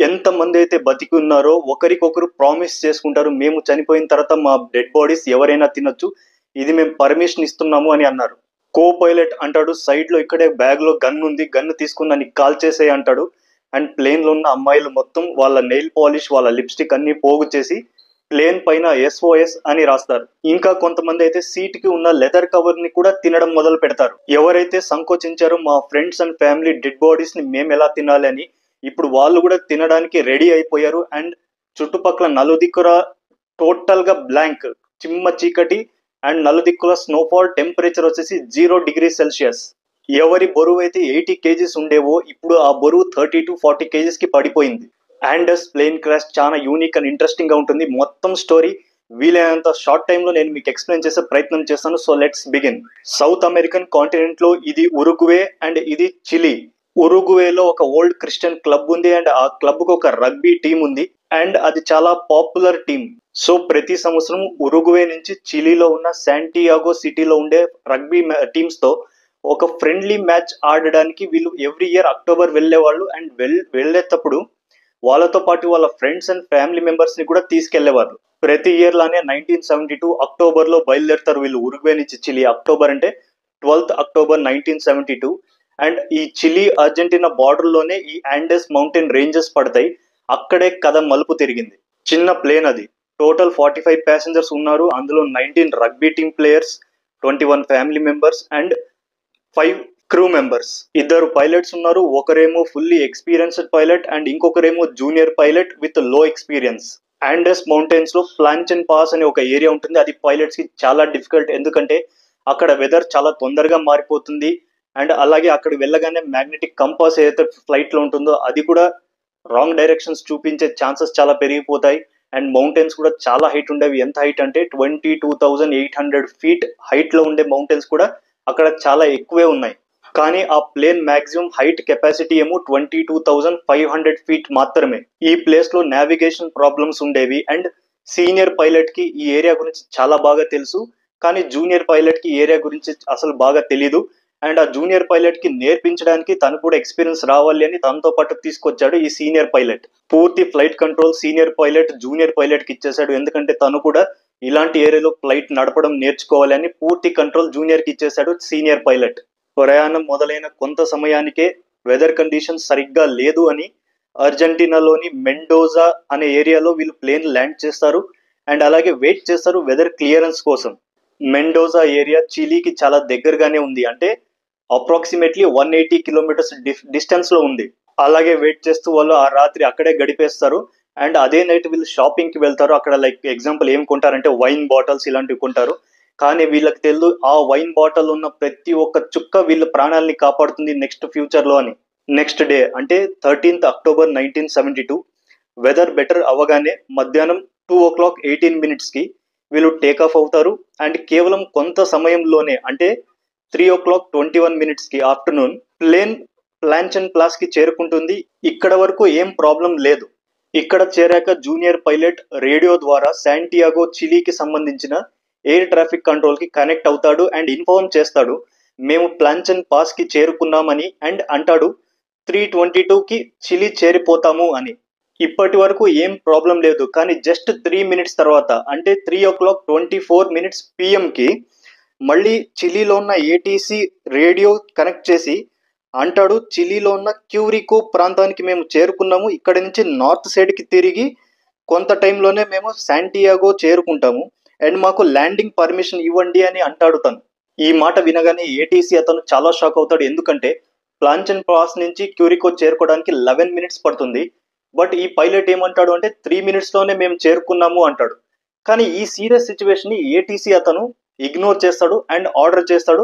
ఎంతమంది అయితే బతికి ఉన్నారో ఒకరికొకరు ప్రామిస్ చేసుకుంటారు, మేము చనిపోయిన తర్వాత మా డెడ్ బాడీస్ ఎవరైనా తినొచ్చు, ఇది మేము పర్మిషన్ ఇస్తున్నాము అని అన్నారు. కో పైలట్ అంటాడు సైడ్ లో ఇక్కడే బ్యాగ్ లో గన్ ఉంది, గన్ తీసుకుని దాన్ని కాల్ చేసే అంటాడు. అండ్ ప్లేన్ లో ఉన్న అమ్మాయిలు మొత్తం వాళ్ళ నెయిల్ పాలిష్ వాళ్ళ లిప్స్టిక్ అన్ని పోగు చేసి ప్లేన్ పైన SOS అని రాస్తారు. ఇంకా కొంతమంది అయితే సీట్ కి ఉన్న లెదర్ కవర్ ని కూడా తినడం మొదలు పెడతారు. ఎవరైతే సంకోచించారో మా friends and family dead bodies ని మేము ఎలా తినాలి అని, ఇప్పుడు వాళ్ళు కూడా తినడానికి రెడీ అయిపోయారు. అండ్ చుట్టుపక్కల నలుదిక్కుల టోటల్ గా బ్లాంక్, చిమ్మ చీకటి. అండ్ నలుదిక్కుల స్నోఫాల్, టెంపరేచర్ వచ్చేసి 0 డిగ్రీ సెల్సియస్. ఎవరి బరువు అయితే 80 kgs ఉండేవో ఇప్పుడు ఆ బరువు 30 to 40 kgs కి పడిపోయింది. ఆండస్ ప్లేన్ క్రాష్ చాలా యూనిక్ అండ్ ఇంట్రెస్టింగ్ గా ఉంటుంది. మొత్తం స్టోరీ వీలైనంత షార్ట్ టైమ్ లో నేను మీకు ఎక్స్ప్లెయిన్ చేసే ప్రయత్నం చేస్తాను. So let's begin. South American continent లో ఇది ఉరుగ్వే అండ్ ఇది చిలీ. ఉరుగ్వేలో ఒక ఓల్డ్ క్రిస్టియన్ క్లబ్ ఉంది అండ్ ఆ క్లబ్ కు ఒక రగ్బీ టీం ఉంది అండ్ అది చాలా పాపులర్ టీం. సో ప్రతి సంవత్సరం ఉరుగ్వే నుంచి చిలీలో ఉన్న శాంటియాగో సిటీలో ఉండే రగ్బీ టీమ్స్ తో ఒక ఫ్రెండ్లీ మ్యాచ్ ఆడడానికి వీళ్ళు ఎవ్రీ ఇయర్ అక్టోబర్ వెళ్ళేవాళ్ళు. అండ్ వెళ్ళేటప్పుడు వాళ్ళతో పాటు వాళ్ళ ఫ్రెండ్స్ అండ్ ఫ్యామిలీ మెంబర్స్ ని కూడా తీసుకెళ్లేవారు. ప్రతి ఇయర్ లానే 1972 అక్టోబర్ లో బయలుదేరుతారు వీళ్ళు ఉరుగ్వే నుంచి చిలీ. అక్టోబర్ అంటే 12th అక్టోబర్ 1972. అండ్ ఈ చిలీ అర్జెంటీనా బార్డర్ లోనే ఈ ఆండెస్ మౌంటైన్ రేంజెస్ పడతాయి. అక్కడే కథ మలుపు తిరిగింది. చిన్న ప్లేన్ అది. టోటల్ 45 ప్యాసింజర్స్ ఉన్నారు. అందులో 19 rugby team players, 21 family members and 5 crew members. ఇద్దరు పైలట్స్ ఉన్నారు. ఒకరేమో ఫుల్లీ ఎక్స్పీరియన్స్డ్ పైలట్ అండ్ ఇంకొకరేమో junior pilot with low experience. Andes mountains లో ప్లాంచెన్ పాస్ అనే ఒక ఏరియా ఉంటుంది. అది పైలట్స్ కి చాలా డిఫికల్ట్, ఎందుకంటే అక్కడ వెదర్ చాలా తొందరగా మారిపోతుంది. అండ్ అలాగే అక్కడ వెళ్ళగానే మ్యాగ్నెటిక్ కంపాస్ ఏదైతే ఫ్లైట్ లో ఉంటుందో అది కూడా రాంగ్ డైరెక్షన్స్ చూపించే ఛాన్సెస్ చాలా పెరిగిపోతాయి. అండ్ మౌంటైన్స్ కూడా చాలా హైట్ ఉండేవి. ఎంత హైట్ అంటే 22,800 feet హైట్ లో ఉండే మౌంటైన్స్ కూడా అక్కడ చాలా ఎక్కువే ఉన్నాయి. కానీ ఆ ప్లేన్ మాక్సిమం హైట్ కెపాసిటీ ఏమో 22,500 feet మాత్రమే. ఈ ప్లేస్ లో నావిగేషన్ ప్రాబ్లమ్స్ ఉండేవి. అండ్ సీనియర్ పైలట్ కి ఈ ఏరియా గురించి చాలా బాగా తెలుసు, కానీ జూనియర్ పైలట్ కి ఏరియా గురించి అసలు బాగా తెలీదు. అండ్ ఆ జూనియర్ పైలట్ కి నేర్పించడానికి తను కూడా ఎక్స్పీరియన్స్ రావాలి అని తనతో పాటు తీసుకొచ్చాడు ఈ సీనియర్ పైలట్. పూర్తి flight control senior pilot junior pilot కి ఇచ్చేసాడు, ఎందుకంటే తను కూడా ఇలాంటి ఏరియాలో ఫ్లైట్ నడపడం నేర్చుకోవాలి అని పూర్తి కంట్రోల్ జూనియర్ కి ఇచ్చేసాడు సీనియర్ పైలట్. ప్రయాణం మొదలైన కొంత సమయానికే వెదర్ కండిషన్ సరిగ్గా లేదు అని అర్జెంటీనాలోని మెండోజా అనే ఏరియాలో వీళ్ళు ప్లేన్ ల్యాండ్ చేస్తారు. అండ్ అలాగే వెయిట్ చేస్తారు వెదర్ క్లియరెన్స్ కోసం. మెండోజా ఏరియా చిలీకి చాలా దగ్గరగానే ఉంది, అంటే అప్రాక్సిమేట్లీ 180 kilometers డిస్టెన్స్ లో ఉంది. అలాగే వెయిట్ చేస్తూ వాళ్ళు ఆ రాత్రి అక్కడే గడిపేస్తారు. అండ్ అదే నైట్ వీళ్ళు షాపింగ్ కి వెళ్తారు. అక్కడ లైక్ ఎగ్జాంపుల్ ఏం కొంటారంటే వైన్ బాటిల్స్ ఇలాంటివి కొంటారు. కానీ వీళ్ళకి తెలియదు ఆ వైన్ బాటిల్ ఉన్న ప్రతి ఒక్క చుక్క వీళ్ళ ప్రాణాలని కాపాడుతుంది నెక్స్ట్ ఫ్యూచర్ లో అని. నెక్స్ట్ డే అంటే 13th అక్టోబర్ 1972 వెదర్ బెటర్ అవ్వగానే మధ్యాహ్నం 2:18 కి వీళ్ళు టేక్ ఆఫ్ అవుతారు. అండ్ కేవలం కొంత సమయంలోనే అంటే 3:21 కి ఆఫ్టర్నూన్ ప్లేన్ ప్లాంచెన్ ప్లాస్ కి చేరుకుంటుంది. ఇక్కడ వరకు ఏం ప్రాబ్లం లేదు. ఇక్కడ చేరాక జూనియర్ పైలట్ రేడియో ద్వారా శాంటియాగో చిలీకి సంబంధించిన ఎయిర్ ట్రాఫిక్ కంట్రోల్ కి కనెక్ట్ అవుతాడు అండ్ ఇన్ఫార్మ్ చేస్తాడు మేము ప్లాంచెన్ పాస్ కి చేరుకున్నామని. అండ్ అంటాడు 3:22కి చిలీ చేరిపోతాము అని. ఇప్పటి వరకు ఏం ప్రాబ్లం లేదు. కానీ జస్ట్ 3 minutes తర్వాత అంటే 3:24 PM కి మళ్ళీ చిలీలో ఉన్న ATC రేడియో కనెక్ట్ చేసి అంటాడు చిలీలో ఉన్న క్యూరికో ప్రాంతానికి మేము చేరుకున్నాము, ఇక్కడి నుంచి నార్త్ సైడ్ కి తిరిగి కొంత టైంలోనే మేము శాంటియాగో చేరుకుంటాము అండ్ మాకు ల్యాండింగ్ పర్మిషన్ ఇవ్వండి అని అంటాడు తను. ఈ మాట వినగానే ATC అతను చాలా షాక్ అవుతాడు, ఎందుకంటే ప్లాంచెన్ పాస్ నుంచి క్యూరికో చేరుకోవడానికి 11 minutes పడుతుంది. బట్ ఈ పైలట్ ఏమంటాడు అంటే 3 minutes లోనే మేము చేరుకున్నాము అంటాడు. కానీ ఈ సీరియస్ సిచ్యువేషన్ ని ATC అతను ఇగ్నోర్ చేస్తాడు అండ్ ఆర్డర్ చేస్తాడు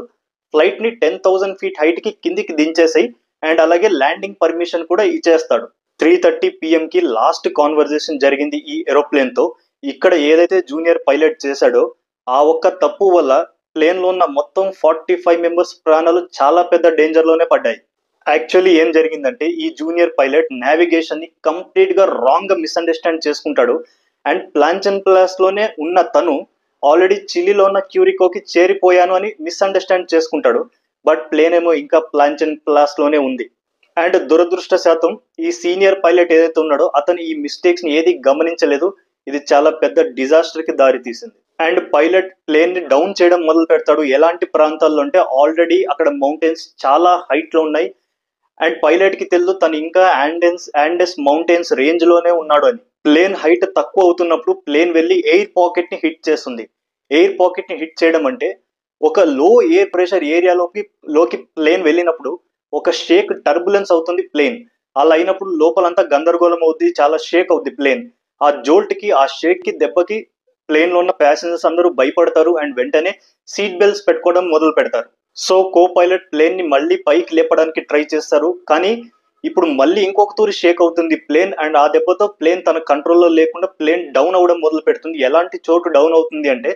ఫ్లైట్ ని 10,000 feet హైట్ కి కిందికి దించేసాయి అండ్ అలాగే ల్యాండింగ్ పర్మిషన్ కూడా ఇచ్చేస్తాడు. 3:30 PM కి లాస్ట్ కాన్వర్జేషన్ జరిగింది ఈ ఏరోప్లేన్ తో. ఇక్కడ ఏదైతే జూనియర్ పైలట్ చేశాడో ఆ ఒక్క తప్పు వల్ల ప్లేన్ లో ఉన్న మొత్తం 45 members ప్రాణాలు చాలా పెద్ద డేంజర్ లోనే పడ్డాయి. యాక్చువల్లీ ఏం జరిగిందంటే ఈ జూనియర్ పైలట్ నావిగేషన్ ని కంప్లీట్ గా రాంగ్ గా మిస్అండర్స్టాండ్ చేసుకుంటాడు. అండ్ ప్లాంచెన్ ప్లాస్ లోనే ఉన్న తను ఆల్రెడీ చిలీలో ఉన్న క్యూరికోకి చేరిపోయాను అని మిస్అండర్స్టాండ్ చేసుకుంటాడు. బట్ ప్లేన్ ఏమో ఇంకా ప్లాంచెన్ ప్లాస్ లోనే ఉంది. అండ్ దురదృష్టశాతం ఈ సీనియర్ పైలట్ ఏదైతే ఉన్నాడో అతను ఈ మిస్టేక్స్ ని ఏది గమనించలేదు. ఇది చాలా పెద్ద డిజాస్టర్ కి దారి తీసింది. అండ్ పైలట్ ప్లేన్ ని డౌన్ చేయడం మొదలు పెడతాడు. ఎలాంటి ప్రాంతాల్లో అంటే ఆల్రెడీ అక్కడ మౌంటైన్స్ చాలా హైట్ లో ఉన్నాయి. అండ్ పైలట్ కి తెలుసు తను ఇంకా యాండెస్ మౌంటైన్స్ రేంజ్ లోనే ఉన్నాడు అని. ప్లేన్ హైట్ తక్కువ అవుతున్నప్పుడు ప్లేన్ వెళ్ళి ఎయిర్ పాకెట్ ని హిట్ చేస్తుంది. ఎయిర్ పాకెట్ ని హిట్ చేయడం అంటే ఒక లో ఎయిర్ ప్రెషర్ ఏరియాలోకి ప్లేన్ వెళ్ళినప్పుడు ఒక షేక్ టర్బులెన్స్ అవుతుంది ప్లేన్. అలా అయినప్పుడు లోపలంతా గందరగోళం అవుద్ది, చాలా షేక్ అవుద్ది ప్లేన్. ఆ జోల్ట్ కి ఆ షేక్ కి దెబ్బకి ప్లేన్ లో ఉన్న ప్యాసింజర్స్ అందరూ భయపడతారు అండ్ వెంటనే సీట్ బెల్ట్స్ పెట్టుకోవడం మొదలు పెడతారు. సో కో పైలట్ ప్లేన్ ని మళ్ళీ పైకి లేపడానికి ట్రై చేస్తారు. కానీ ఇప్పుడు మళ్ళీ ఇంకొక తూరి షేక్ అవుతుంది ప్లేన్ అండ్ ఆ దెబ్బతో ప్లేన్ తన కంట్రోల్లో లేకుండా ప్లేన్ డౌన్ అవ్వడం మొదలు పెడుతుంది. ఎలాంటి చోటు డౌన్ అవుతుంది అంటే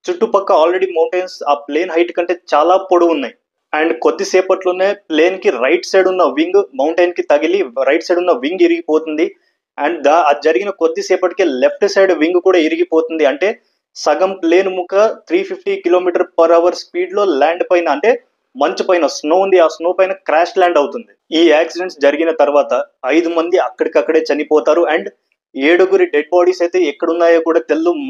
చుట్టుపక్క ఆల్రెడీ మౌంటైన్స్ ఆ ప్లేన్ హైట్ కంటే చాలా పొడవు ఉన్నాయి. అండ్ కొద్దిసేపట్లోనే ప్లేన్ కి రైట్ సైడ్ ఉన్న వింగ్ మౌంటైన్ కి తగిలి రైట్ సైడ్ ఉన్న వింగ్ ఇరిగిపోతుంది. అండ్ అది జరిగిన కొద్దిసేపటికే లెఫ్ట్ సైడ్ వింగ్ కూడా ఇరిగిపోతుంది. అంటే సగం ప్లేన్ ముక్క 350 km/h స్పీడ్ లో ల్యాండ్ పైన అంటే మంచు పైన స్నో ఉంది, ఆ స్నో పైన క్రాష్ ల్యాండ్ అవుతుంది. ఈ యాక్సిడెంట్స్ జరిగిన తర్వాత 5 మంది అక్కడికక్కడే చనిపోతారు. అండ్ 7 డెడ్ బాడీస్ అయితే ఎక్కడున్నాయో కూడా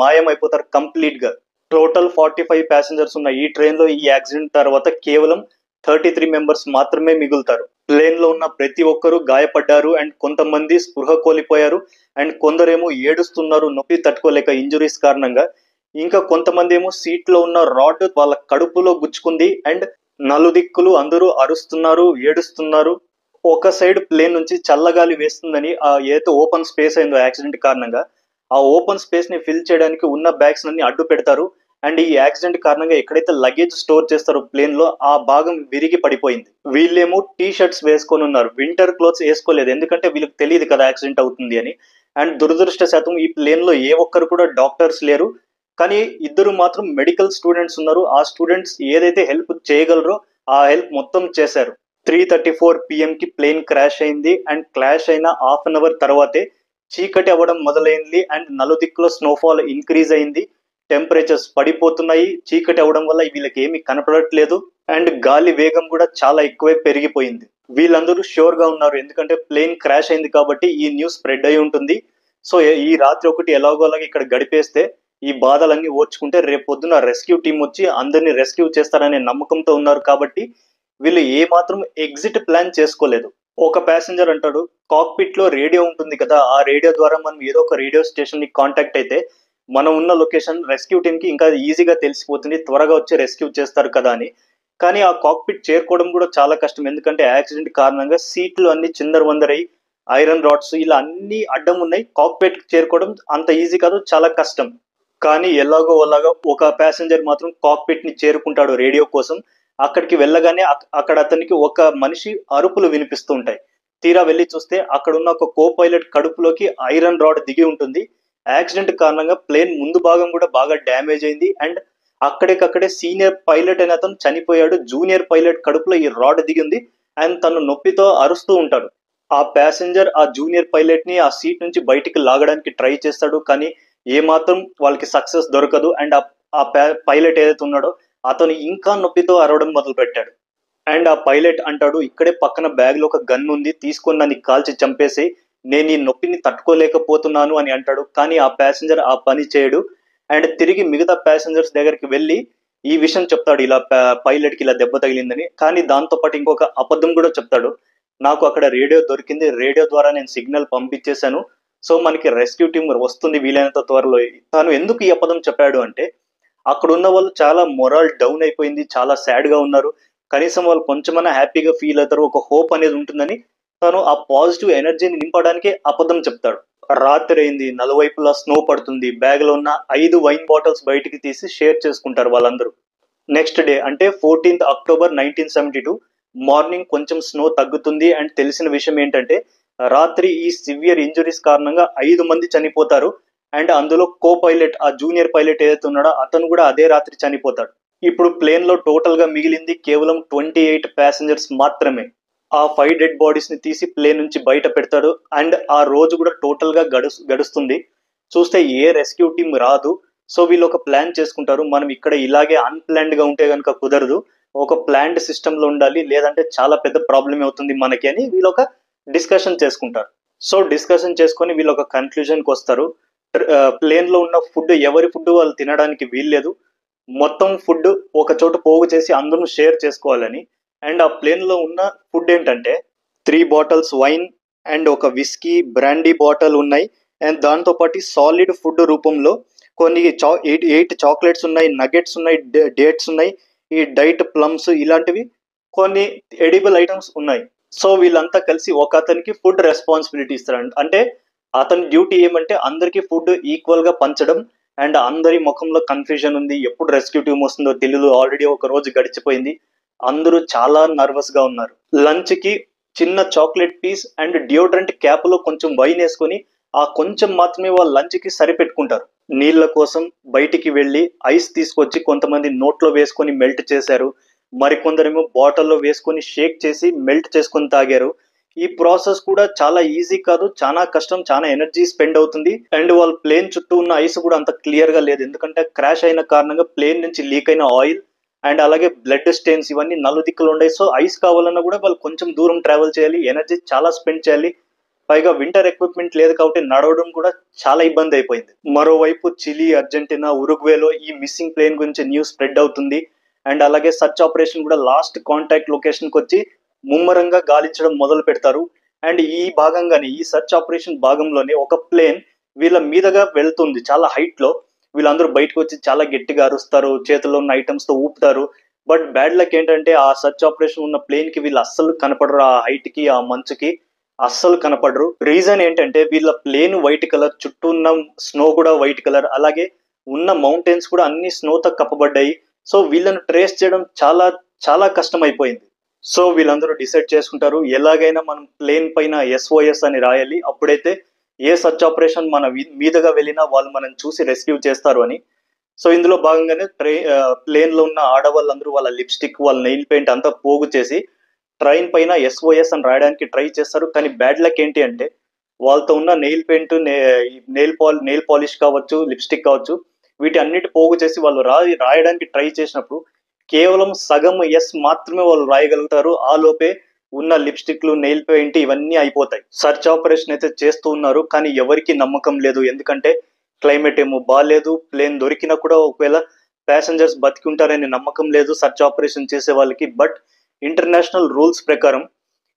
మాయమైపోతారు కంప్లీట్ గా. టోటల్ 45 ప్యాసింజర్స్ ఉన్న ఈ ట్రైన్ లో ఈ యాక్సిడెంట్ తర్వాత కేవలం 33 మెంబర్స్ మాత్రమే మిగులుతారు. ప్లేన్ లో ఉన్న ప్రతి ఒక్కరూ గాయపడ్డారు అండ్ కొంతమంది స్పృహ కోల్పోయారు అండ్ కొందరేమో ఏడుస్తున్నారు నొప్పి తట్టుకోలేక ఇంజురీస్ కారణంగా. ఇంకా కొంతమంది ఏమో సీట్ లో ఉన్న రాడ్ వాళ్ళ కడుపులో గుచ్చుకుంది అండ్ నలుదిక్కులు అందరూ అరుస్తున్నారు, ఏడుస్తున్నారు. ఒక సైడ్ ప్లేన్ నుంచి చల్లగాలి వేస్తుందని ఆ ఏదైతే ఓపెన్ స్పేస్ అయిందో యాక్సిడెంట్ కారణంగా ఆ ఓపెన్ స్పేస్ ని ఫిల్ చేయడానికి ఉన్న బ్యాగ్స్ అన్ని అడ్డు పెడతారు. అండ్ ఈ యాక్సిడెంట్ కారణంగా ఎక్కడైతే లగేజ్ స్టోర్ చేస్తారో ప్లేన్ లో ఆ భాగం విరిగి పడిపోయింది. వీళ్ళేమో టీ షర్ట్స్ వేసుకొని ఉన్నారు, వింటర్ క్లోత్స్ వేసుకోలేదు, ఎందుకంటే వీళ్ళకి తెలియదు కదా యాక్సిడెంట్ అవుతుంది అని. అండ్ దురదృష్టశాతం ఈ ప్లేన్ లో ఏ ఒక్కరు కూడా డాక్టర్స్ లేరు. కానీ ఇద్దరు మాత్రం మెడికల్ స్టూడెంట్స్ ఉన్నారు. ఆ స్టూడెంట్స్ ఏదైతే హెల్ప్ చేయగలరో ఆ హెల్ప్ మొత్తం చేశారు. 3:34 PM కి ప్లేన్ క్రాష్ అయింది అండ్ క్రాష్ అయిన హాఫ్ అన్ అవర్ తర్వాతే చీకటి అవ్వడం మొదలైంది అండ్ నలుదిక్కులో స్నోఫాల్ ఇంక్రీజ్ అయింది. టెంపరేచర్స్ పడిపోతున్నాయి. చీకటి అవడం వల్ల వీళ్ళకి ఏమీ కనపడట్లేదు అండ్ గాలి వేగం కూడా చాలా ఎక్కువే పెరిగిపోయింది. వీళ్ళందరూ షూర్ గా ఉన్నారు, ఎందుకంటే ప్లేన్ క్రాష్ అయింది కాబట్టి ఈ న్యూస్ స్ప్రెడ్ అయి ఉంటుంది. సో ఈ రాత్రి ఒకటి ఎలాగోలాగా ఇక్కడ గడిపేస్తే ఈ బాధలన్నీ ఓర్చుకుంటే రేపు పొద్దున రెస్క్యూ టీం వచ్చి అందరినీ రెస్క్యూ చేస్తారనే నమ్మకంతో ఉన్నారు. కాబట్టి వీళ్ళు ఏ మాత్రం ఎగ్జిట్ ప్లాన్ చేసుకోలేదు. ఒక ప్యాసింజర్ అంటాడు, కాక్పిట్ లో రేడియో ఉంటుంది కదా, ఆ రేడియో ద్వారా మనం ఏదో ఒక రేడియో స్టేషన్ ని కాంటాక్ట్ అయితే మనం ఉన్న లొకేషన్ రెస్క్యూ టీమ్ కి ఇంకా ఈజీగా తెలిసిపోతుంది, త్వరగా వచ్చి రెస్క్యూ చేస్తారు కదా అని. కానీ ఆ కాక్పిట్ చేరుకోవడం కూడా చాలా కష్టం, ఎందుకంటే యాక్సిడెంట్ కారణంగా సీట్లు అన్ని చిందరవందరై ఐరన్ రాడ్స్ ఇలా అన్ని అడ్డం ఉన్నాయి. కాక్పిట్ చేరుకోవడం అంత ఈజీ కాదు, చాలా కష్టం. కానీ ఎలాగో అలాగా ఒక ప్యాసింజర్ మాత్రం కాక్పిట్ ని చేరుకుంటాడు రేడియో కోసం. అక్కడికి వెళ్ళగానే అక్కడ అతనికి ఒక మనిషి అరుపులు వినిపిస్తూ ఉంటాయి. తీరా వెళ్ళి చూస్తే అక్కడున్న ఒక కో పైలట్ కడుపులోకి ఐరన్ రాడ్ దిగి ఉంటుంది. యాక్సిడెంట్ కారణంగా ప్లేన్ ముందు భాగం కూడా బాగా డ్యామేజ్ అయింది అండ్ అక్కడికక్కడే సీనియర్ పైలట్ అయిన అతను చనిపోయాడు. జూనియర్ పైలట్ కడుపులో ఈ రాడ్ దిగింది అండ్ తను నొప్పితో అరుస్తూ ఉంటాడు. ఆ ప్యాసింజర్ ఆ జూనియర్ పైలట్ ని ఆ సీట్ నుంచి బయటికి లాగడానికి ట్రై చేస్తాడు, కానీ ఏమాత్రం వాళ్ళకి సక్సెస్ దొరకదు. అండ్ ఆ పైలట్ ఏదైతే ఉన్నాడో అతను ఇంకా నొప్పితో అరవడం మొదలు పెట్టాడు. అండ్ ఆ పైలట్ అంటాడు, ఇక్కడే పక్కన బ్యాగ్ లో ఒక గన్ ఉంది, తీసుకొని నన్ను కాల్చి చంపేసి నేను ఈ నొప్పిని తట్టుకోలేకపోతున్నాను అని అంటాడు. కానీ ఆ ప్యాసింజర్ ఆ పని చేయడు అండ్ తిరిగి మిగతా ప్యాసింజర్స్ దగ్గరికి వెళ్ళి ఈ విషయం చెప్తాడు, ఇలా పైలట్ కి ఇలా దెబ్బ తగిలిందని. కానీ దాంతో పాటు ఇంకొక అబద్ధం కూడా చెప్తాడు, నాకు అక్కడ రేడియో దొరికింది, రేడియో ద్వారా నేను సిగ్నల్ పంపించేశాను, సో మనకి రెస్క్యూ టీం వస్తుంది వీలైనంత త్వరలో. తాను ఎందుకు ఈ అబద్ధం చెప్పాడు అంటే అక్కడ ఉన్న వాళ్ళు చాలా మొరాల్ డౌన్ అయిపోయింది, చాలా సాడ్ గా ఉన్నారు, కనీసం వాళ్ళు కొంచెమైనా హ్యాపీగా ఫీల్ అవుతారు, ఒక హోప్ అనేది ఉంటుందని తను ఆ పాజిటివ్ ఎనర్జీని నింపడానికి అబద్ధం చెప్తాడు. రాత్రి అయింది, నలువైపులా స్నో పడుతుంది, బ్యాగ్ లో ఉన్న 5 వైన్ బాటిల్స్ బయటికి తీసి షేర్ చేసుకుంటారు వాళ్ళందరూ. నెక్స్ట్ డే అంటే 14th October 1972 మార్నింగ్ కొంచెం స్నో తగ్గుతుంది అండ్ తెలిసిన విషయం ఏంటంటే రాత్రి ఈ సివియర్ ఇంజురీస్ కారణంగా 5 మంది చనిపోతారు అండ్ అందులో కో పైలట్ ఆ జూనియర్ పైలట్ ఏదైతే ఉన్నాడో అతను కూడా అదే రాత్రి చనిపోతాడు. ఇప్పుడు ప్లేన్ లో టోటల్ గా మిగిలింది కేవలం 28 ప్యాసింజర్స్ మాత్రమే. ఆ 5 డెడ్ బాడీస్ ని తీసి ప్లేన్ నుంచి బయట పెడతాడు అండ్ ఆ రోజు కూడా టోటల్ గా గడుస్తుంది. చూస్తే ఏ రెస్క్యూ టీం రాదు. సో వీళ్ళు ఒక ప్లాన్ చేసుకుంటారు, మనం ఇక్కడ ఇలాగే అన్ప్లాన్డ్ గా ఉంటే కనుక కుదరదు, ఒక ప్లాంట్ సిస్టమ్ లో ఉండాలి, లేదంటే చాలా పెద్ద ప్రాబ్లం అవుతుంది మనకి అని వీళ్ళు ఒక డిస్కషన్ చేసుకుంటారు. సో డిస్కషన్ చేసుకొని వీళ్ళు ఒక కన్క్లూజన్కి వస్తారు. ప్లేన్ లో ఉన్న ఫుడ్ ఎవరి ఫుడ్ వాళ్ళు తినడానికి వీల్లేదు, మొత్తం ఫుడ్ ఒక చోట పోగు చేసి అందరూ షేర్ చేసుకోవాలని. అండ్ ఆ ప్లేన్ లో ఉన్న ఫుడ్ ఏంటంటే 3 బాటిల్స్ వైన్ అండ్ ఒక విస్కీ బ్రాండీ బాటిల్ ఉన్నాయి. అండ్ దాంతో పాటు సాలిడ్ ఫుడ్ రూపంలో కొన్ని 8 చాక్లెట్స్ ఉన్నాయి, నగెట్స్ ఉన్నాయి, డేట్స్ ఉన్నాయి, ఈ డైట్ ప్లమ్స్ ఇలాంటివి కొన్ని ఎడిబుల్ ఐటమ్స్ ఉన్నాయి. సో వీళ్ళంతా కలిసి ఒక అతనికి ఫుడ్ రెస్పాన్సిబిలిటీ ఇస్తారు. అంటే అతని డ్యూటీ ఏమంటే అందరికీ ఫుడ్ ఈక్వల్ గా పంచడం. అండ్ అందరి ముఖంలో కన్ఫ్యూజన్ ఉంది, ఎప్పుడు రెస్క్యూ టీమ్ వస్తుందో తెలియదు, ఆల్రెడీ ఒక రోజు గడిచిపోయింది, అందరూ చాలా నర్వస్ గా ఉన్నారు. లంచ్ కి చిన్న chocolate piece and deodorant cap లో కొంచెం వైన్ వేసుకొని ఆ కొంచెం మాత్రమే వాళ్ళు లంచ్ కి సరిపెట్టుకుంటారు. నీళ్ల కోసం బయటికి వెళ్లి ఐస్ తీసుకొచ్చి కొంతమంది నోట్లో వేసుకొని మెల్ట్ చేశారు, మరికొందరేమో బాటిల్లో వేసుకొని షేక్ చేసి మెల్ట్ చేసుకొని తాగారు. ఈ ప్రాసెస్ కూడా చాలా ఈజీ కాదు, చాలా కష్టం, చాలా ఎనర్జీ స్పెండ్ అవుతుంది. అండ్ వాళ్ళ ప్లేన్ చుట్టూ ఉన్న ఐస్ కూడా అంత క్లియర్ గా లేదు, ఎందుకంటే క్రాష్ అయిన కారణంగా ప్లేన్ నుంచి లీక్ అయిన ఆయిల్ అండ్ అలాగే బ్లడ్ స్టెయిన్స్ ఇవన్నీ నలుదిక్కులు ఉన్నాయి. సో ఐస్ కావాలన్నా కూడా వాళ్ళు కొంచెం దూరం ట్రావెల్ చేయాలి, ఎనర్జీ చాలా స్పెండ్ చేయాలి. పైగా వింటర్ ఎక్విప్మెంట్ లేదు కాబట్టి నడవడం కూడా చాలా ఇబ్బంది అయిపోయింది. మరోవైపు చిలీ, అర్జెంటీనా, ఉరుగ్వేలో ఈ మిస్సింగ్ ప్లేన్ గురించి న్యూస్ స్ప్రెడ్ అవుతుంది. అండ్ అలాగే సర్చ్ ఆపరేషన్ కూడా లాస్ట్ కాంటాక్ట్ లొకేషన్ కి వచ్చి ముమ్మరంగా గాలించడం మొదలు పెడతారు. అండ్ ఈ భాగంగానే ఈ సర్చ్ ఆపరేషన్ భాగంలోనే ఒక ప్లేన్ వీళ్ళ మీదగా వెళ్తుంది చాలా హైట్ లో. వీళ్ళందరూ బయటకు వచ్చి చాలా గట్టిగా అరుస్తారు, చేతుల్లో ఉన్న ఐటమ్స్ తో ఊపుతారు. బట్ బ్యాడ్ లక్ ఏంటంటే ఆ సర్చ్ ఆపరేషన్ ఉన్న ప్లేన్ కి వీళ్ళు అస్సలు కనపడరు, ఆ హైట్ కి ఆ మంచుకి అస్సలు కనపడరు. రీజన్ ఏంటంటే వీళ్ళ ప్లేన్ వైట్ కలర్, చుట్టూ ఉన్న స్నో కూడా వైట్ కలర్, అలాగే ఉన్న మౌంటైన్స్ కూడా అన్ని స్నోతో కప్పబడ్డాయి. సో వీళ్ళని ట్రేస్ చేయడం చాలా చాలా కష్టం అయిపోయింది. సో వీళ్ళందరూ డిసైడ్ చేసుకుంటారు ఎలాగైనా మనం ప్లేన్ పైన SOS అని రాయాలి, అప్పుడైతే ఏ సర్చ్ ఆపరేషన్ మన మీదగా వెళ్ళినా వాళ్ళు మనం చూసి రెస్క్యూ చేస్తారు అని. సో ఇందులో భాగంగానే ప్లేన్ లో ఉన్న ఆడవాళ్ళందరూ వాళ్ళ లిప్స్టిక్, వాళ్ళ నెయిల్ పెయింట్ అంతా పోగు చేసి ట్రైన్ పైన SOS అని రాయడానికి ట్రై చేస్తారు. కానీ బ్యాడ్ లక్ ఏంటి అంటే వాళ్ళతో ఉన్న నెయిల్ పెయింట్, నెయిల్ పాలిష్ కావచ్చు, లిప్స్టిక్ కావచ్చు, వీటి అన్నిటి పోగు చేసి వాళ్ళు రాయడానికి ట్రై చేసినప్పుడు కేవలం సగం ఎస్ మాత్రమే వాళ్ళు రాయగలుగుతారు. ఆ లోపే ఉన్న లిప్స్టిక్లు, నెయిల్ పెయింట్ ఇవన్నీ అయిపోతాయి. సర్చ్ ఆపరేషన్ అయితే చేస్తూ ఉన్నారు, కానీ ఎవరికి నమ్మకం లేదు, ఎందుకంటే క్లైమేట్ ఏమో బాగాలేదు, ప్లేన్ దొరికినా కూడా ఒకవేళ ప్యాసింజర్స్ బతికి ఉంటారనే నమ్మకం లేదు సర్చ్ ఆపరేషన్ చేసే వాళ్ళకి. బట్ ఇంటర్నేషనల్ రూల్స్ ప్రకారం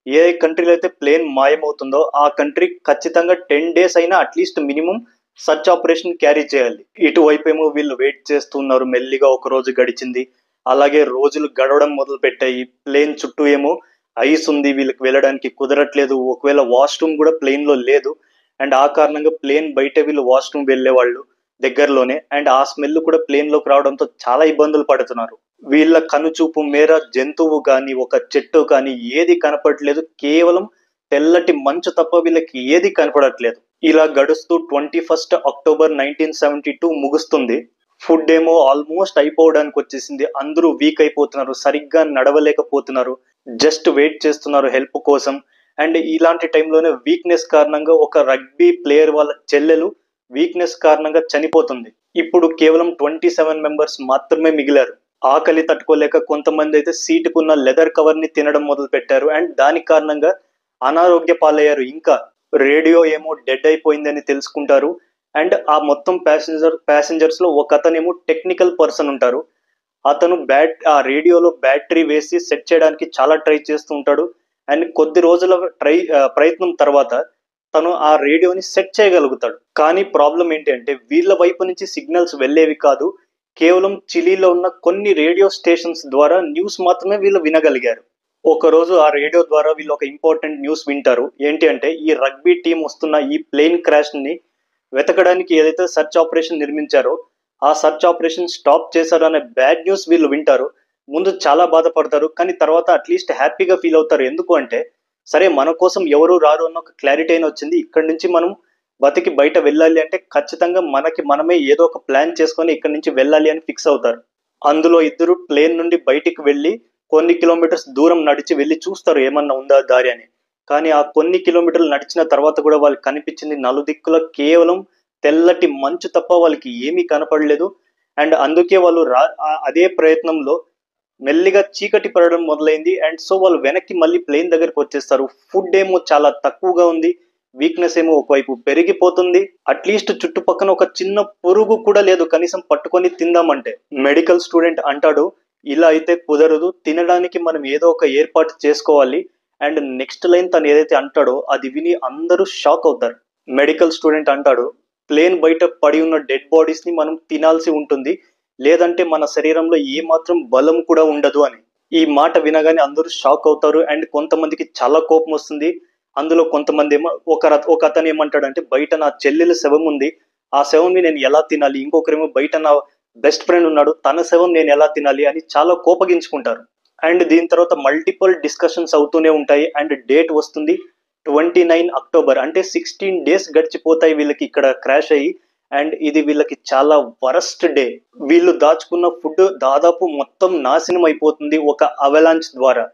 ఏ కంట్రీలో అయితే ప్లేన్ మాయమవుతుందో ఆ కంట్రీ ఖచ్చితంగా 10 days అయినా at least minimum search operation carry చేయాలి. ఇటువైపు ఏమో వీళ్ళు వెయిట్ చేస్తున్నారు, మెల్లిగా ఒక రోజు గడిచింది, అలాగే రోజులు గడవడం మొదలు పెట్టాయి. ప్లేన్ చుట్టూ ఏమో ఐస్ ఉంది, వీళ్ళకి వెళ్ళడానికి కుదరట్లేదు, ఒకవేళ వాష్రూమ్ కూడా ప్లేన్ లో లేదు. అండ్ ఆ కారణంగా ప్లేన్ బయట వీళ్ళు వాష్రూమ్ వెళ్ళేవాళ్ళు దగ్గరలోనే. అండ్ ఆ స్మెల్ కూడా ప్లేన్ లోకి రావడంతో చాలా ఇబ్బందులు పడుతున్నారు. వీళ్ళ కనుచూపు మేర జంతువు కానీ ఒక చెట్టు కానీ ఏది కనపడట్లేదు, కేవలం తెల్లటి మంచు తప్ప వీళ్ళకి ఏది కనపడట్లేదు. ఇలా గడుస్తూ 21 October 1972 ముగుస్తుంది. ఫుడ్ ఏమో ఆల్మోస్ట్ అయిపోవడానికి వచ్చేసింది, అందరూ వీక్ అయిపోతున్నారు, సరిగ్గా నడవలేకపోతున్నారు, జస్ట్ వెయిట్ చేస్తున్నారు హెల్ప్ కోసం. అండ్ ఇలాంటి టైంలోనే వీక్నెస్ కారణంగా ఒక రగ్బీ ప్లేయర్ వాళ్ళ చెల్లెలు వీక్నెస్ కారణంగా చనిపోతుంది. ఇప్పుడు కేవలం 27 మెంబర్స్ మాత్రమే మిగిలారు. ఆకలి తట్టుకోలేక కొంతమంది అయితే సీటుకున్న లెదర్ కవర్ ని తినడం మొదలు పెట్టారు. అండ్ దాని కారణంగా అనారోగ్య పాలయ్యారు. ఇంకా రేడియో ఏమో డెడ్ అయిపోయిందని తెలుసుకుంటారు. అండ్ ఆ మొత్తం ప్యాసింజర్స్ లో ఒక అతనేమో టెక్నికల్ పర్సన్ ఉంటారు, అతను ఆ రేడియోలో బ్యాటరీ వేసి సెట్ చేయడానికి చాలా ట్రై చేస్తూ ఉంటాడు. అండ్ కొద్ది రోజుల ప్రయత్నం తర్వాత తను ఆ రేడియోని సెట్ చేయగలుగుతాడు. కానీ ప్రాబ్లం ఏంటి అంటే వీళ్ళ వైపు నుంచి సిగ్నల్స్ వెళ్ళేవి కాదు, కేవలం చిలీలో ఉన్న కొన్ని రేడియో స్టేషన్స్ ద్వారా న్యూస్ మాత్రమే వీళ్ళు వినగలిగారు. ఒక రోజు ఆ రేడియో ద్వారా వీళ్ళు ఒక ఇంపార్టెంట్ న్యూస్ వింటారు. ఏంటి అంటే ఈ రగ్బీ టీం వస్తున్న ఈ ప్లేన్ క్రాష్ ని వెతకడానికి ఏదైతే సర్చ్ ఆపరేషన్ నిర్మించారో ఆ సర్చ్ ఆపరేషన్ స్టాప్ చేశారు అనే బ్యాడ్ న్యూస్ వీళ్ళు వింటారు. ముందు చాలా బాధపడతారు, కానీ తర్వాత అట్లీస్ట్ హ్యాపీగా ఫీల్ అవుతారు. ఎందుకు అంటే సరే మన కోసం ఎవరు రారు అన్న ఒక క్లారిటీ అయినా వచ్చింది, ఇక్కడి నుంచి మనం బతికి బయట వెళ్ళాలి అంటే ఖచ్చితంగా మనకి మనమే ఏదో ఒక ప్లాన్ చేసుకొని ఇక్కడి నుంచి వెళ్ళాలి అని ఫిక్స్ అవుతారు. అందులో ఇద్దరు ప్లేన్ నుండి బయటికి వెళ్ళి కొన్ని కిలోమీటర్స్ దూరం నడిచి వెళ్ళి చూస్తారు ఏమన్నా ఉందా దారి అని. కానీ ఆ కొన్ని కిలోమీటర్లు నడిచిన తర్వాత కూడా వాళ్ళకి కనిపించింది నలుదిక్కుల కేవలం తెల్లటి మంచు తప్ప వాళ్ళకి ఏమీ కనపడలేదు. అండ్ అందుకే వాళ్ళు అదే ప్రయత్నంలో మెల్లిగా చీకటి పడడం మొదలైంది. అండ్ సో వాళ్ళు వెనక్కి మళ్ళీ ప్లేన్ దగ్గరికి వచ్చేస్తారు. ఫుడ్ ఏమో చాలా తక్కువగా ఉంది, వీక్నెస్ ఏమో ఒకవైపు పెరిగిపోతుంది. అట్లీస్ట్ చుట్టుపక్కన ఒక చిన్న పురుగు కూడా లేదు కనీసం పట్టుకొని తిందామంటే. మెడికల్ స్టూడెంట్ అంటాడు, ఇలా అయితే కుదరదు, తినడానికి మనం ఏదో ఒక ఏర్పాటు చేసుకోవాలి. అండ్ నెక్స్ట్ లైన్ తను ఏదైతే అంటాడో అది విని అందరూ షాక్ అవుతారు. మెడికల్ స్టూడెంట్ అంటాడు, ప్లేన్ బయట పడి ఉన్న డెడ్ బాడీస్ ని మనం తినాల్సి ఉంటుంది, లేదంటే మన శరీరంలో ఏ మాత్రం బలం కూడా ఉండదు అని. ఈ మాట వినగానే అందరూ షాక్ అవుతారు. అండ్ కొంతమందికి చాలా కోపం వస్తుంది. అందులో కొంతమంది ఏమో ఒక అతను ఏమంటాడంటే, బయట నా చెల్లెల శవం ఉంది, ఆ శవం నేను ఎలా తినాలి, ఇంకొకరేమో బయట నా బెస్ట్ ఫ్రెండ్ ఉన్నాడు, తన శవం నేను ఎలా తినాలి అని చాలా కోపగించుకుంటారు. అండ్ దీని తర్వాత మల్టిపుల్ డిస్కషన్స్ అవుతూనే ఉంటాయి. అండ్ డేట్ వస్తుంది 29 అక్టోబర్, అంటే 16 days గడిచిపోతాయి వీళ్ళకి ఇక్కడ క్రాష్ అయ్యి. అండ్ ఇది వీళ్ళకి చాలా వరస్ట్ డే. వీళ్ళు దాచుకున్న ఫుడ్ దాదాపు మొత్తం నాశనం అయిపోతుంది ఒక అవలాంచ్ ద్వారా.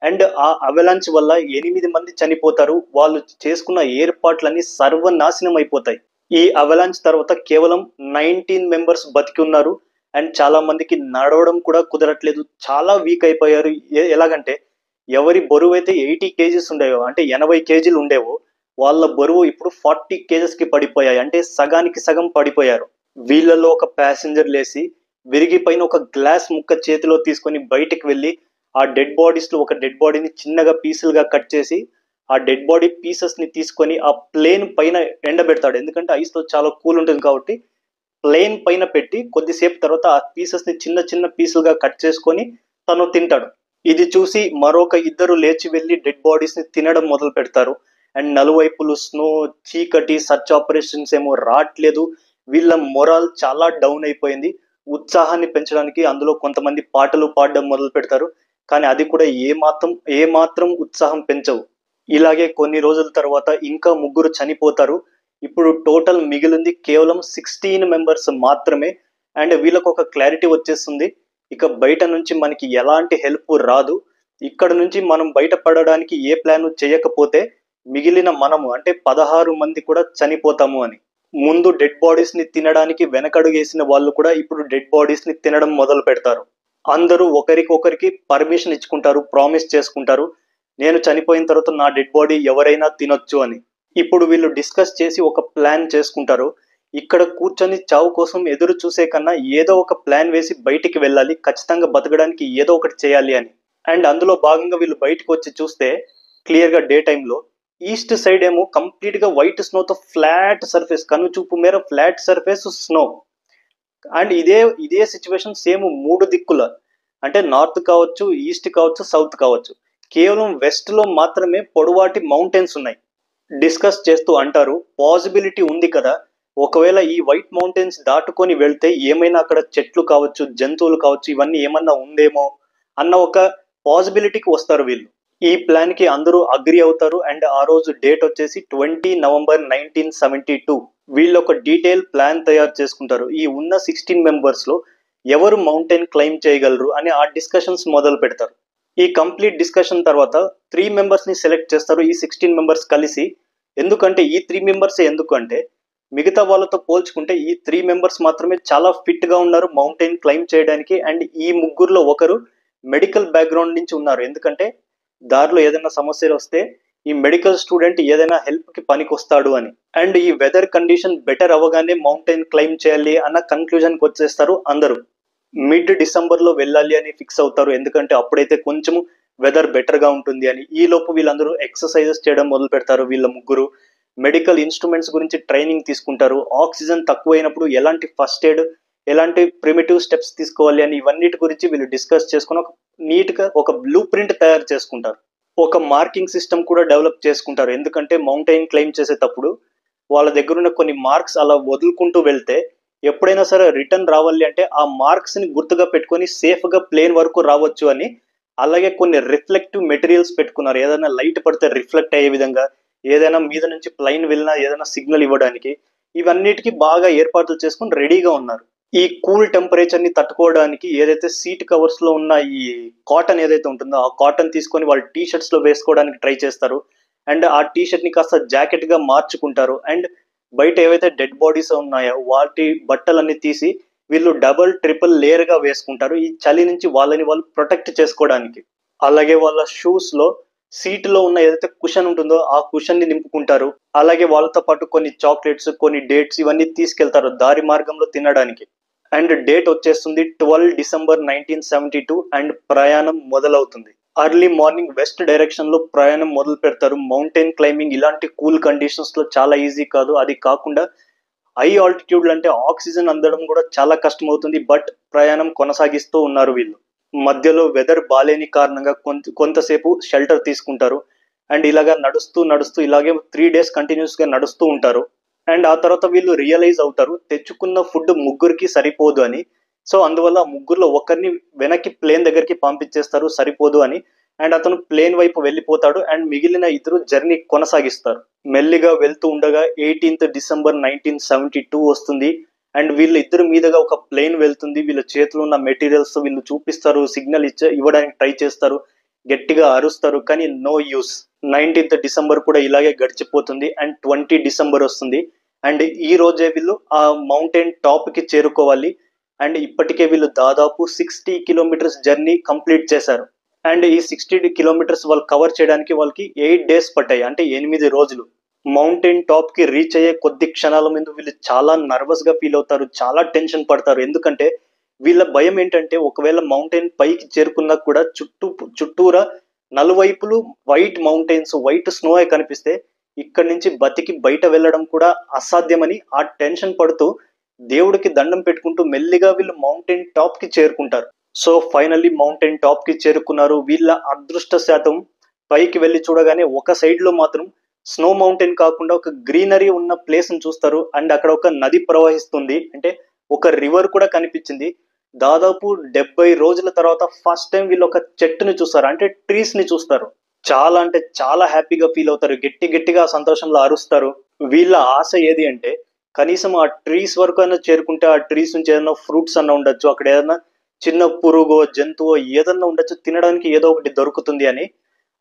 అండ్ ఆ అవలాంచ్ వల్ల 8 మంది చనిపోతారు. వాళ్ళు చేసుకున్న ఏర్పాట్లన్నీ సర్వనాశనం అయిపోతాయి. ఈ అవలాంచ్ తర్వాత కేవలం 19 మెంబర్స్ బతికి ఉన్నారు. అండ్ చాలా మందికి నడవడం కూడా కుదరట్లేదు, చాలా వీక్ అయిపోయారు. ఎలాగంటే ఎవరి బరువు అయితే 80 కేజీస్ ఉండేవో, అంటే 80 కేజీలు ఉండేవో, వాళ్ళ బరువు ఇప్పుడు 40 కేజెస్ కి పడిపోయాయి, అంటే సగానికి సగం పడిపోయారు. వీళ్ళలో ఒక ప్యాసింజర్ లేసి విరిగిపోయిన ఒక గ్లాస్ ముక్క చేతిలో తీసుకొని బయటికి వెళ్ళి ఆ డెడ్ బాడీస్ లో ఒక డెడ్ బాడీని చిన్నగా పీసులుగా కట్ చేసి ఆ డెడ్ బాడీ పీసెస్ ని తీసుకొని ఆ ప్లేన్ పైన ఎండబెడతాడు. ఎందుకంటే ఐస్ లో చాలా కూల్ ఉంటుంది కాబట్టి ప్లేన్ పైన పెట్టి కొద్దిసేపు తర్వాత ఆ పీసెస్ ని చిన్న చిన్న పీసులుగా కట్ చేసుకొని తను తింటాడు. ఇది చూసి మరొక ఇద్దరు లేచి వెళ్లి డెడ్ బాడీస్ ని తినడం మొదలు పెడతారు. అండ్ నలువైపులు స్నో, చీకటి, సర్చ్ ఆపరేషన్స్ ఏమో రావట్లేదు. వీళ్ళ మొరాల్ చాలా డౌన్ అయిపోయింది. ఉత్సాహాన్ని పెంచడానికి అందులో కొంతమంది పాటలు పాడడం మొదలు పెడతారు, కానీ అది కూడా ఏమాత్రం ఉత్సాహం పెంచవు. ఇలాగే కొన్ని రోజుల తర్వాత ఇంకా 3 చనిపోతారు. ఇప్పుడు టోటల్ మిగిలింది కేవలం 16 మెంబర్స్ మాత్రమే. అండ్ వీళ్ళకు ఒక క్లారిటీ వచ్చేస్తుంది, ఇక బయట నుంచి మనకి ఎలాంటి హెల్ప్ రాదు, ఇక్కడ నుంచి మనం బయటపడడానికి ఏ ప్లాన్ చేయకపోతే మిగిలిన మనము అంటే 16 మంది కూడా చనిపోతాము అని. ముందు డెడ్ బాడీస్ ని తినడానికి వెనకడుగేసిన వాళ్ళు కూడా ఇప్పుడు డెడ్ బాడీస్ ని తినడం మొదలు పెడతారు. అందరూ ఒకరికొకరికి పర్మిషన్ ఇచ్చుకుంటారు, ప్రామిస్ చేసుకుంటారు, నేను చనిపోయిన తర్వాత నా డెడ్ బాడీ ఎవరైనా తినొచ్చు అని. ఇప్పుడు వీళ్ళు డిస్కస్ చేసి ఒక ప్లాన్ చేసుకుంటారు. ఇక్కడ కూర్చొని చావు కోసం ఎదురు చూసే కన్నా ఏదో ఒక ప్లాన్ వేసి బయటికి వెళ్ళాలి, ఖచ్చితంగా బతకడానికి ఏదో ఒకటి చేయాలి అని. అండ్ అందులో భాగంగా వీళ్ళు బయటకు వచ్చి చూస్తే క్లియర్ గా డే టైంలో ఈస్ట్ సైడ్ ఏమో కంప్లీట్ గా వైట్ స్నోతో ఫ్లాట్ సర్ఫేస్, కనుచూపు మేర ఫ్లాట్ సర్ఫేస్ స్నో. అండ్ ఇదే సిచ్యువేషన్ సేమ్ 3 దిక్కుల, అంటే నార్త్ కావచ్చు, ఈస్ట్ కావచ్చు, సౌత్ కావచ్చు. కేవలం వెస్ట్ లో మాత్రమే పొడవాటి మౌంటైన్స్ ఉన్నాయి. డిస్కస్ చేస్తూ అంటారు, పాసిబిలిటీ ఉంది కదా, ఒకవేళ ఈ వైట్ మౌంటైన్స్ దాటుకొని వెళ్తే ఏమైనా అక్కడ చెట్లు కావచ్చు, జంతువులు కావచ్చు, ఇవన్నీ ఏమన్నా ఉందేమో అన్న ఒక పాసిబిలిటీకి వస్తారు వీళ్ళు. ఈ ప్లాన్ కి అందరూ అగ్రి అవుతారు. అండ్ ఆ రోజు డేట్ వచ్చేసి 20 నవంబర్ 1972. వీళ్ళు ఒక డీటెయిల్ ప్లాన్ తయారు చేసుకుంటారు. ఈ ఉన్న 16 మెంబర్స్ లో ఎవరు మౌంటైన్ క్లైమ్ చేయగలరు అని ఆ డిస్కషన్స్ మొదలు పెడతారు. ఈ కంప్లీట్ డిస్కషన్ తర్వాత 3 మెంబర్స్ ని సెలెక్ట్ చేస్తారు, ఈ 16 మెంబర్స్ కలిసి. ఎందుకంటే ఈ 3 మెంబర్స్ ఎందుకంటే మిగతా వాళ్ళతో పోల్చుకుంటే ఈ 3 మెంబర్స్ మాత్రమే చాలా ఫిట్ గా ఉన్నారు మౌంటైన్ క్లైమ్ చేయడానికి. అండ్ ఈ ముగ్గురులో ఒకరు మెడికల్ బ్యాక్గ్రౌండ్ నుంచి ఉన్నారు, ఎందుకంటే దారిలో ఏదైనా సమస్యలు వస్తే ఈ మెడికల్ స్టూడెంట్ ఏదైనా హెల్ప్ కి పనికి వస్తాడు అని. అండ్ ఈ వెదర్ కండిషన్ బెటర్ అవ్వగానే మౌంటైన్ క్లైమ్ చేయాలి అన్న కన్క్లూజన్ కి వచ్చేస్తారు అందరూ. మిడ్ డిసెంబర్ లో వెళ్ళాలి అని ఫిక్స్ అవుతారు, ఎందుకంటే అప్పుడైతే కొంచెం వెదర్ బెటర్ గా ఉంటుంది అని. ఈ లోపు వీళ్ళందరూ ఎక్సర్సైజెస్ చేయడం మొదలు పెడతారు. వీళ్ళ ముగ్గురు మెడికల్ ఇన్స్ట్రుమెంట్స్ గురించి ట్రైనింగ్ తీసుకుంటారు. ఆక్సిజన్ తక్కువైనప్పుడు ఎలాంటి ఫస్ట్ ఎయిడ్, ఎలాంటి ప్రిమిటివ్ స్టెప్స్ తీసుకోవాలి అని ఇవన్నిటి గురించి వీళ్ళు డిస్కస్ చేసుకుని ఒక నీట్ గా ఒక బ్లూ ప్రింట్ తయారు చేసుకుంటారు. ఒక మార్కింగ్ సిస్టమ్ కూడా డెవలప్ చేసుకుంటారు, ఎందుకంటే మౌంటైన్ క్లైమ్ చేసేటప్పుడు వాళ్ళ దగ్గర ఉన్న కొన్ని మార్క్స్ అలా వదులుకుంటూ వెళ్తే ఎప్పుడైనా సరే రిటర్న్ రావాలి అంటే ఆ మార్క్స్ ని గుర్తుగా పెట్టుకొని సేఫ్ గా ప్లేన్ వరకు రావచ్చు అని. అలాగే కొన్ని రిఫ్లెక్టివ్ మెటీరియల్స్ పెట్టుకున్నారు, ఏదైనా లైట్ పడితే రిఫ్లెక్ట్ అయ్యే విధంగా, ఏదైనా మీద నుంచి ప్లైన్ వెళ్ళినా ఏదైనా సిగ్నల్ ఇవ్వడానికి. ఇవన్నిటికీ బాగా ఏర్పాట్లు చేసుకుని రెడీగా ఉన్నారు. ఈ కూల్ టెంపరేచర్ ని తట్టుకోవడానికి ఏదైతే సీట్ కవర్స్ లో ఉన్న ఈ కాటన్ ఏదైతే ఉంటుందో ఆ కాటన్ తీసుకొని వాళ్ళు టీ షర్ట్స్ లో వేసుకోవడానికి ట్రై చేస్తారు. అండ్ ఆ టీ షర్ట్ ని కాస్త జాకెట్ గా మార్చుకుంటారు. అండ్ బయట ఏవైతే డెడ్ బాడీస్ ఉన్నాయో వాటి బట్టలన్నీ తీసి వీళ్ళు డబుల్ ట్రిపుల్ లేయర్ గా వేసుకుంటారు ఈ చలి నుంచి వాళ్ళని వాళ్ళు ప్రొటెక్ట్ చేసుకోవడానికి. అలాగే వాళ్ళ షూస్ లో సీట్ లో ఉన్న ఏదైతే కుషన్ ఉంటుందో ఆ కుషన్ ని నింపుకుంటారు. అలాగే వాళ్ళతో పాటు కొన్ని చాక్లెట్స్, కొన్ని డేట్స్ ఇవన్నీ తీసుకెళ్తారు దారి మార్గంలో తినడానికి. అండ్ డేట్ వచ్చేస్తుంది 12 డిసెంబర్ 1972 అండ్ ప్రయాణం మొదలవుతుంది. అర్లీ మార్నింగ్ వెస్ట్ డైరెక్షన్ లో ప్రయాణం మొదలు పెడతారు. మౌంటైన్ క్లైంబింగ్ ఇలాంటి కూల్ కండిషన్స్ లో చాలా ఈజీ కాదు. అది కాకుండా హై ఆల్టిట్యూడ్ అంటే ఆక్సిజన్ అందడం కూడా చాలా కష్టం అవుతుంది. బట్ ప్రయాణం కొనసాగిస్తూ ఉన్నారు వీళ్ళు. మధ్యలో వెదర్ బాలేని కారణంగా కొంతసేపు షెల్టర్ తీసుకుంటారు. అండ్ ఇలాగా నడుస్తూ నడుస్తూ ఇలాగే 3 days కంటిన్యూస్ గా నడుస్తూ ఉంటారు. అండ్ ఆ తర్వాత వీళ్ళు రియలైజ్ అవుతారు తెచ్చుకున్న ఫుడ్ ముగ్గురికి సరిపోదు అని. సో అందువల్ల ముగ్గురులో ఒకరిని వెనక్కి ప్లేన్ దగ్గరికి పంపించేస్తారు సరిపోదు అని. అండ్ అతను ప్లేన్ వైపు వెళ్ళిపోతాడు అండ్ మిగిలిన ఇద్దరు జర్నీ కొనసాగిస్తారు. మెల్లిగా వెళ్తూ ఉండగా 18th డిసెంబర్ 1972 వస్తుంది. అండ్ వీళ్ళ ఇద్దరు మీదుగా ఒక ప్లేన్ వెళ్తుంది. వీళ్ళ చేతిలో ఉన్న మెటీరియల్స్ వీళ్ళు చూపిస్తారు, సిగ్నల్ ఇవ్వడానికి ట్రై చేస్తారు, గట్టిగా అరుస్తారు, కానీ నో యూస్. 19th డిసెంబర్ కూడా ఇలాగే గడిచిపోతుంది అండ్ 20 డిసెంబర్ వస్తుంది. అండ్ ఈ రోజే వీళ్ళు ఆ మౌంటైన్ టాప్ కి చేరుకోవాలి. అండ్ ఇప్పటికే వీళ్ళు దాదాపు 60 కిలోమీటర్స్ జర్నీ కంప్లీట్ చేశారు. అండ్ ఈ 60 కిలోమీటర్స్ వాళ్ళు కవర్ చేయడానికి వాళ్ళకి 8 days పట్టాయి, అంటే 8 రోజులు. మౌంటైన్ టాప్ కి రీచ్ అయ్యే కొద్ది క్షణాల ముందు వీళ్ళు చాలా నర్వస్ గా ఫీల్ అవుతారు, చాలా టెన్షన్ పడతారు. ఎందుకంటే వీళ్ళ భయం ఏంటంటే ఒకవేళ మౌంటైన్ పైకి చేరుకున్నా కూడా చుట్టూరా నలువైపులు వైట్ మౌంటైన్స్, వైట్ స్నో కనిపిస్తే ఇక్కడి నుంచి బతికి బయట వెళ్ళడం కూడా అసాధ్యమని ఆ టెన్షన్ పడుతూ దేవుడికి దండం పెట్టుకుంటూ మెల్లిగా వీళ్ళు మౌంటైన్ టాప్ కి చేరుకుంటారు. సో ఫైనల్లీ మౌంటైన్ టాప్ కి చేరుకున్నారు. వీళ్ళ అదృష్ట శాతం పైకి వెళ్ళి చూడగానే ఒక సైడ్ లో మాత్రం స్నో మౌంటైన్ కాకుండా ఒక గ్రీనరీ ఉన్న ప్లేస్ ని చూస్తారు. అండ్ అక్కడ ఒక నది ప్రవహిస్తుంది, అంటే ఒక రివర్ కూడా కనిపించింది. దాదాపు 70 రోజుల తర్వాత ఫస్ట్ టైం వీళ్ళు ఒక చెట్టుని చూస్తారు, అంటే ట్రీస్ ని చూస్తారు. చాలా అంటే చాలా హ్యాపీగా ఫీల్ అవుతారు, గట్టిగా సంతోషంలో అరుస్తారు. వీళ్ళ ఆశ ఏది అంటే కనీసం ఆ ట్రీస్ వరకు అయినా చేరుకుంటే ఆ ట్రీస్ నుంచి ఏదైనా ఫ్రూట్స్ అన్న ఉండొచ్చు, అక్కడ ఏదైనా చిన్న పురుగో జంతువో ఏదన్నా ఉండొచ్చు, తినడానికి ఏదో ఒకటి దొరుకుతుంది అని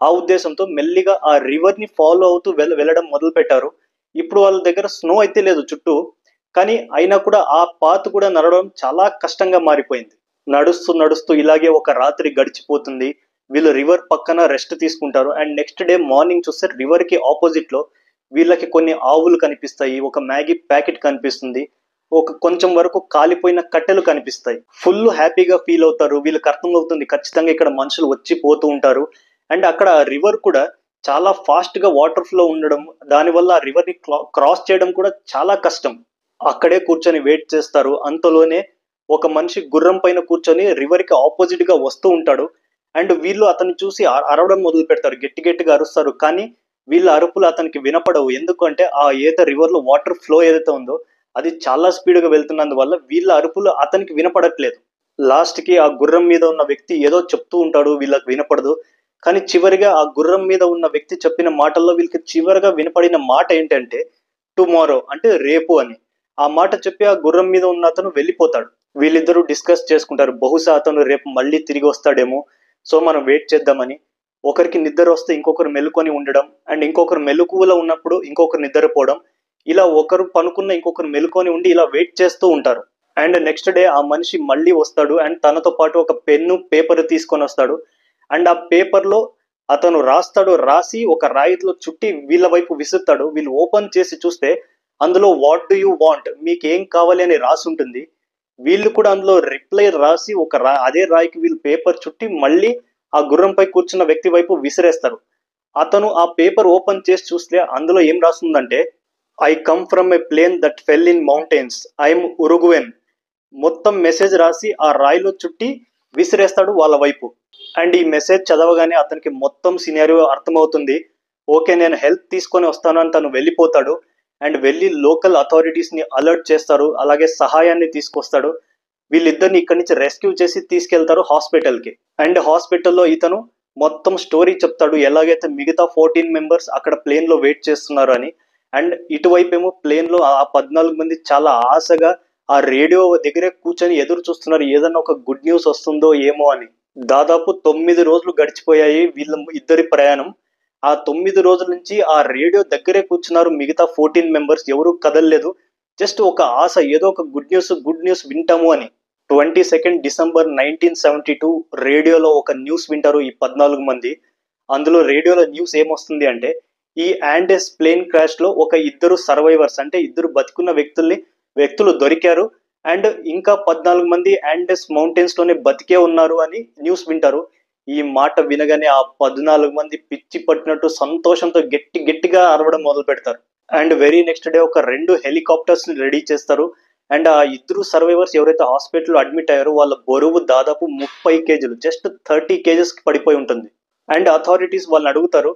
ఆ ఉద్దేశంతో మెల్లిగా ఆ రివర్ ని ఫాలో అవుతూ వెళ్ళడం మొదలు పెట్టారు. ఇప్పుడు వాళ్ళ దగ్గర స్నో అయితే లేదు చుట్టూ, కానీ అయినా కూడా ఆ పాత్ కూడా నడవడం చాలా కష్టంగా మారిపోయింది. నడుస్తూ నడుస్తూ ఇలాగే ఒక రాత్రి గడిచిపోతుంది. వీళ్ళు రివర్ పక్కన రెస్ట్ తీసుకుంటారు. అండ్ నెక్స్ట్ డే మార్నింగ్ చూస్తే రివర్ కి ఆపోజిట్ లో వీళ్ళకి కొన్ని ఆవులు కనిపిస్తాయి, ఒక మ్యాగీ ప్యాకెట్ కనిపిస్తుంది, ఒక కొంచెం వరకు కాలిపోయిన కట్టెలు కనిపిస్తాయి. ఫుల్ హ్యాపీగా ఫీల్ అవుతారు. వీళ్ళకి అర్థమవుతుంది ఖచ్చితంగా ఇక్కడ మనుషులు వచ్చి పోతూ ఉంటారు. అండ్ అక్కడ రివర్ కూడా చాలా ఫాస్ట్ గా వాటర్ ఫ్లో ఉండడం, దానివల్ల ఆ రివర్ ని క్రాస్ చేయడం కూడా చాలా కష్టం. అక్కడే కూర్చొని వెయిట్ చేస్తారు. అంతలోనే ఒక మనిషి గుర్రం పైన కూర్చొని రివర్ కి ఆపోజిట్ గా వస్తూ ఉంటాడు. అండ్ వీళ్ళు అతన్ని చూసి అరవడం మొదలు పెడతారు, గట్టిగా అరుస్తారు. కానీ వీళ్ళ అరుపులు అతనికి వినపడవు. ఎందుకంటే ఆ రివర్ లో వాటర్ ఫ్లో ఏదైతే ఉందో అది చాలా స్పీడ్ గా వెళ్తున్నందువల్ల వీళ్ళ అరుపులు అతనికి వినపడట్లేదు. లాస్ట్ కి ఆ గుర్రం మీద ఉన్న వ్యక్తి ఏదో చెప్తూ ఉంటాడు, వీళ్ళకి వినపడదు. కానీ చివరిగా ఆ గుర్రం మీద ఉన్న వ్యక్తి చెప్పిన మాటల్లో వీళ్ళకి చివరిగా వినపడిన మాట ఏంటంటే టుమారో, అంటే రేపు అని. ఆ మాట చెప్పి ఆ గుర్రం మీద ఉన్న అతను వెళ్ళిపోతాడు. వీళ్ళిద్దరూ డిస్కస్ చేసుకుంటారు, బహుశా అతను రేపు మళ్ళీ తిరిగి వస్తాడేమో, సో మనం వెయిట్ చేద్దామని. ఒకరికి నిద్ర వస్తే ఇంకొకరు మెలుకొని ఉండడం, అండ్ ఇంకొకరు మెలకువలో ఉన్నప్పుడు ఇంకొకరు నిద్రపోవడం, ఇలా ఒకరు పనుకున్న ఇంకొకరు మెలుకొని ఉండి ఇలా వెయిట్ చేస్తూ ఉంటారు. అండ్ నెక్స్ట్ డే ఆ మనిషి మళ్ళీ వస్తాడు అండ్ తనతో పాటు ఒక పెన్ను పేపర్ తీసుకొని వస్తాడు. అండ్ ఆ పేపర్ లో అతను రాసి ఒక రాయిలో చుట్టి వీళ్ళ వైపు విసురుతాడు. వీళ్ళు ఓపెన్ చేసి చూస్తే అందులో వాట్ డూ యూ వాంట్, మీకేం కావాలి అని రాసి ఉంటుంది. వీళ్ళు కూడా అందులో రిప్లై రాసి అదే రాయికి వీళ్ళు పేపర్ చుట్టి మళ్ళీ ఆ గుర్రంపై కూర్చున్న వ్యక్తి వైపు విసిరేస్తారు. అతను ఆ పేపర్ ఓపెన్ చేసి చూస్తే అందులో ఏం రాస్తుందంటే I come from a plane that fell in mountains, I'm Uruguayan. మొత్తం మెసేజ్ రాసి ఆ రాయిలో చుట్టి విసిరేస్తాడు వాళ్ళ వైపు. అండ్ ఈ మెసేజ్ చదవగానే అతనికి మొత్తం సినారియో అర్థమవుతుంది. ఓకే నేను హెల్ప్ తీసుకొని వస్తాను అని తను వెళ్ళిపోతాడు. అండ్ వెళ్ళి లోకల్ అథారిటీస్ ని అలర్ట్ చేస్తారు, అలాగే సహాయాన్ని తీసుకొస్తాడు. వీళ్ళిద్దరిని ఇక్కడి నుంచి రెస్క్యూ చేసి తీసుకెళ్తారు హాస్పిటల్ కి. అండ్ హాస్పిటల్లో ఇతను మొత్తం స్టోరీ చెప్తాడు, ఎలాగైతే మిగతా 14 మెంబర్స్ అక్కడ ప్లేన్ లో వెయిట్ చేస్తున్నారు అని. అండ్ ఇటువైపు ఏమో ప్లేన్ లో ఆ 14 మంది చాలా ఆశగా ఆ రేడియో దగ్గరే కూర్చొని ఎదురు చూస్తున్నారు, ఏదన్నా ఒక గుడ్ న్యూస్ వస్తుందో ఏమో అని. దాదాపు 9 రోజులు గడిచిపోయాయి వీళ్ళ ఇద్దరి ప్రయాణం. ఆ 9 రోజుల నుంచి ఆ రేడియో దగ్గరే కూర్చున్నారు మిగతా 14 మెంబర్స్, ఎవరు కదలలేదు. జస్ట్ ఒక ఆశ, ఏదో ఒక గుడ్ న్యూస్ వింటాము అని. 22 డిసెంబర్ 1972 రేడియోలో ఒక న్యూస్ వింటారు ఈ 14 మంది. అందులో రేడియోలో న్యూస్ ఏమొస్తుంది అంటే, ఈ యాండెస్ ప్లేన్ క్రాష్ లో ఒక ఇద్దరు సర్వైవర్స్, అంటే ఇద్దరు బతికున్న వ్యక్తులు దొరికారు. అండ్ ఇంకా 14 మంది యాండెస్ మౌంటైన్స్ లోనే బతికే ఉన్నారు అని న్యూస్ వింటారు. ఈ మాట వినగానే ఆ 14 మంది పిచ్చి పట్టినట్టు సంతోషంతో గట్టిగా అరవడం మొదలు పెడతారు. అండ్ వెరీ నెక్స్ట్ డే ఒక 2 హెలికాప్టర్స్ ని రెడీ చేస్తారు. అండ్ ఆ ఇద్దరు సర్వైవర్స్ ఎవరైతే హాస్పిటల్లో అడ్మిట్ అయ్యారో వాళ్ళ బరువు దాదాపు 30 కేజీలు, జస్ట్ 30 కేజెస్ పడిపోయి ఉంటుంది. అండ్ అథారిటీస్ వాళ్ళని అడుగుతారు,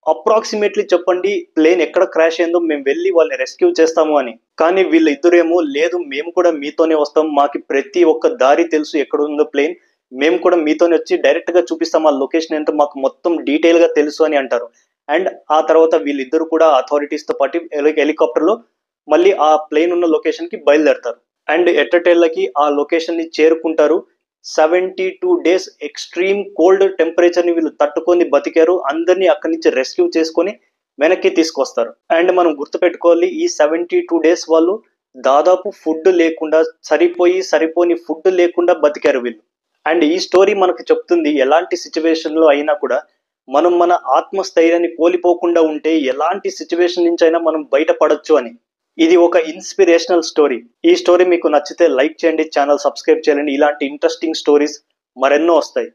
అప్రాక్సిమేట్లీ చెప్పండి ప్లేన్ ఎక్కడ క్రాష్ అయిందో, మేము వెళ్ళి వాళ్ళని రెస్క్యూ చేస్తాము అని. కానీ వీళ్ళ ఇద్దరేమో, లేదు మేము కూడా మీతోనే వస్తాం, మాకు ప్రతి ఒక్క దారి తెలుసు ఎక్కడ ఉందో ప్లేన్, మేము కూడా మీతోనే వచ్చి డైరెక్ట్ గా చూపిస్తాం, ఆ లొకేషన్ ఏంటో మాకు మొత్తం డీటెయిల్ గా తెలుసు అని అంటారు. అండ్ ఆ తర్వాత వీళ్ళిద్దరు కూడా అథారిటీస్ తో పాటు హెలికాప్టర్ లో మళ్ళీ ఆ ప్లేన్ ఉన్న లొకేషన్ కి బయలుదేరతారు. అండ్ ఎట్టటేళ్ళకి ఆ లొకేషన్ ని చేరుకుంటారు. 72 days ఎక్స్ట్రీమ్ కోల్డ్ టెంపరేచర్ ని వీళ్ళు తట్టుకొని బతికారు. అందరినీ అక్కడి నుంచి రెస్క్యూ చేసుకొని వెనక్కి తీసుకొస్తారు. అండ్ మనం గుర్తుపెట్టుకోవాలి, ఈ 72 days వాళ్ళు దాదాపు ఫుడ్ లేకుండా, సరిపోని ఫుడ్ లేకుండా బతికారు వీళ్ళు. అండ్ ఈ స్టోరీ మనకు చెప్తుంది, ఎలాంటి సిచ్యువేషన్ లో అయినా కూడా మనం మన ఆత్మస్థైర్యాన్ని కోల్పోకుండా ఉంటే ఎలాంటి సిచ్యువేషన్ నుంచి అయినా మనం బయటపడొచ్చు అని. ఇది ఒక ఇన్స్పిరేషనల్ స్టోరీ. ఈ స్టోరీ మీకు నచ్చితే లైక్ చేయండి, ఛానల్ సబ్స్క్రైబ్ చేయండి. ఇలాంటి ఇంట్రెస్టింగ్ స్టోరీస్ మరెన్నో వస్తాయి.